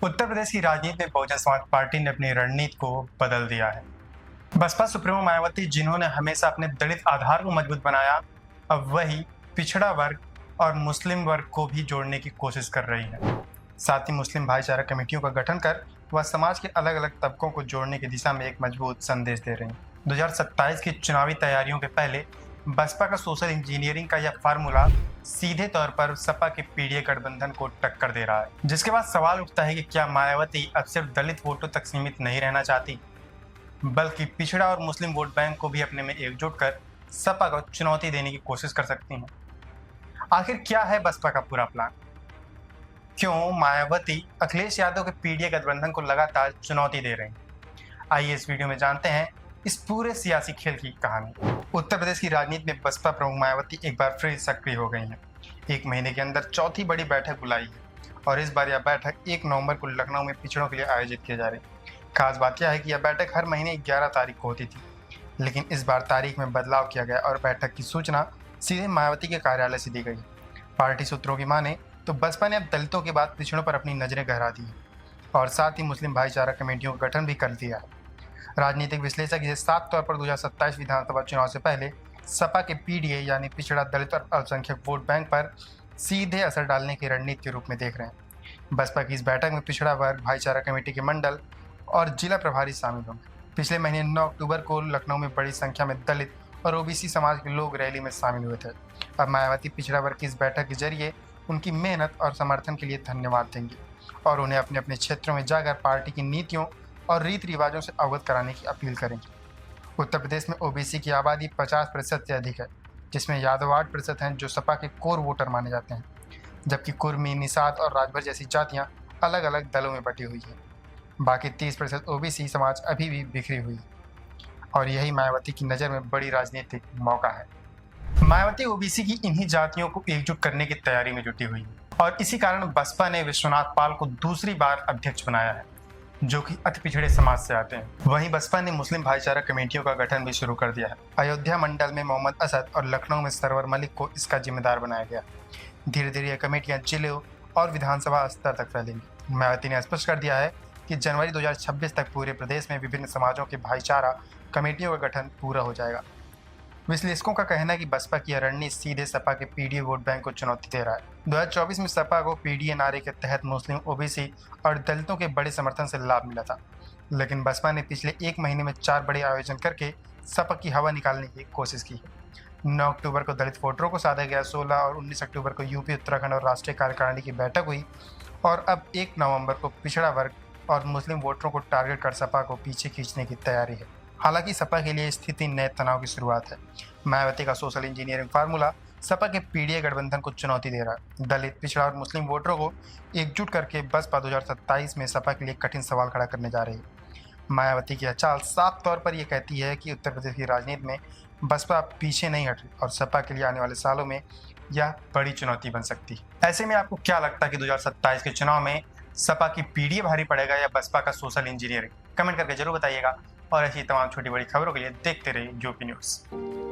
उत्तर प्रदेश की राजनीति में बहुजन समाज पार्टी ने अपनी रणनीति को बदल दिया है। बसपा सुप्रीमो मायावती, जिन्होंने हमेशा अपने दलित आधार को मजबूत बनाया, अब वही पिछड़ा वर्ग और मुस्लिम वर्ग को भी जोड़ने की कोशिश कर रही है। साथ ही मुस्लिम भाईचारा कमेटियों का गठन कर वह समाज के अलग अलग तबकों को जोड़ने की दिशा में एक मजबूत संदेश दे रही है। 2027 की चुनावी तैयारियों के पहले बसपा का सोशल इंजीनियरिंग का यह फार्मूला सीधे तौर पर सपा के पीडीए गठबंधन को टक्कर दे रहा है, जिसके बाद सवाल उठता है कि क्या मायावती अब सिर्फ दलित वोटों तक सीमित नहीं रहना चाहती, बल्कि पिछड़ा और मुस्लिम वोट बैंक को भी अपने में एकजुट कर सपा को चुनौती देने की कोशिश कर सकती हैं। आखिर क्या है बसपा का पूरा प्लान? क्यों मायावती अखिलेश यादव के पीडीए गठबंधन को लगातार चुनौती दे रहे हैं? आइए इस वीडियो में जानते हैं इस पूरे सियासी खेल की कहानी। उत्तर प्रदेश की राजनीति में बसपा प्रमुख मायावती एक बार फिर सक्रिय हो गई हैं। एक महीने के अंदर चौथी बड़ी बैठक बुलाई है और इस बार यह बैठक 1 नवंबर को लखनऊ में पिछड़ों के लिए आयोजित की जा रही है। खास बात यह है कि यह बैठक हर महीने 11 तारीख को होती थी, लेकिन इस बार तारीख में बदलाव किया गया और बैठक की सूचना सीधे मायावती के कार्यालय से दी गई। पार्टी सूत्रों की माने तो बसपा ने अब दलितों के बाद पिछड़ों पर अपनी नजरें गहरा दी है और साथ ही मुस्लिम भाईचारा कमेटियों का गठन भी कर दिया है। राजनीतिक विश्लेषक इसे साफ तौर पर 2027 विधानसभा चुनाव से पहले सपा के पीडीए यानी पिछड़ा दलित और अल्पसंख्यक वोट बैंक पर सीधे असर डालने की रणनीति के रूप में देख रहे हैं। बसपा की इस बैठक में पिछड़ा वर्ग भाईचारा कमेटी के मंडल और जिला प्रभारी शामिल होंगे। पिछले महीने 9 अक्टूबर को लखनऊ में बड़ी संख्या में दलित और ओबीसी समाज के लोग रैली में शामिल हुए थे। अब मायावती पिछड़ा वर्ग की इस बैठक के जरिए उनकी मेहनत और समर्थन के लिए धन्यवाद देंगे और उन्हें अपने अपने क्षेत्रों में जाकर पार्टी की नीतियों और रीति रिवाजों से अवगत कराने की अपील करेंगे। उत्तर प्रदेश में ओबीसी की आबादी 50% से अधिक है, जिसमें यादव 8% हैं जो सपा के कोर वोटर माने जाते हैं, जबकि कुर्मी, निषाद और राजभर जैसी जातियां अलग अलग दलों में बटी हुई हैं। बाकी 30% ओबीसी समाज अभी भी बिखरी हुई है और यही मायावती की नज़र में बड़ी राजनीतिक मौका है। मायावती ओबीसी की इन्हीं जातियों को एकजुट करने की तैयारी में जुटी हुई है और इसी कारण बसपा ने विश्वनाथ पाल को दूसरी बार अध्यक्ष बनाया है, जो कि अति पिछड़े समाज से आते हैं। वहीं बसपा ने मुस्लिम भाईचारा कमेटियों का गठन भी शुरू कर दिया है। अयोध्या मंडल में मोहम्मद असद और लखनऊ में सरवर मलिक को इसका जिम्मेदार बनाया गया। धीरे धीरे ये कमेटियां जिलों और विधानसभा स्तर तक फैलेंगी। मायावती ने स्पष्ट कर दिया है कि जनवरी 2026 तक पूरे प्रदेश में विभिन्न समाजों के भाईचारा कमेटियों का गठन पूरा हो जाएगा। विश्लेषकों का कहना है कि बसपा की रणनीति सीधे सपा के पीडीए वोट बैंक को चुनौती दे रहा है। 2024 में सपा को पीडीए नारे के तहत मुस्लिम, ओबीसी और दलितों के बड़े समर्थन से लाभ मिला था, लेकिन बसपा ने पिछले 1 महीने में 4 बड़े आयोजन करके सपा की हवा निकालने की कोशिश की है। 9 अक्टूबर को दलित वोटरों को साधा गया, 16 और 19 अक्टूबर को यूपी, उत्तराखंड और राष्ट्रीय कार्यकारिणी की बैठक हुई और अब 1 नवंबर को पिछड़ा वर्ग और मुस्लिम वोटरों को टारगेट कर सपा को पीछे खींचने की तैयारी है। हालांकि सपा के लिए स्थिति नए तनाव की शुरुआत है। मायावती का सोशल इंजीनियरिंग फार्मूला सपा के पीडीए गठबंधन को चुनौती दे रहा है। दलित, पिछड़ा और मुस्लिम वोटरों को एकजुट करके बसपा 2027 में सपा के लिए कठिन सवाल खड़ा करने जा रही है। मायावती की यह चाल साफ तौर पर यह कहती है कि उत्तर प्रदेश की राजनीति में बसपा पीछे नहीं हट रही और सपा के लिए आने वाले सालों में यह बड़ी चुनौती बन सकती है। ऐसे में आपको क्या लगता है कि 2027 के चुनाव में सपा की पीडीए भारी पड़ेगा या बसपा का सोशल इंजीनियरिंग? कमेंट करके जरूर बताइएगा और ऐसी तमाम छोटी बड़ी खबरों के लिए देखते रहिए यूपी न्यूज़।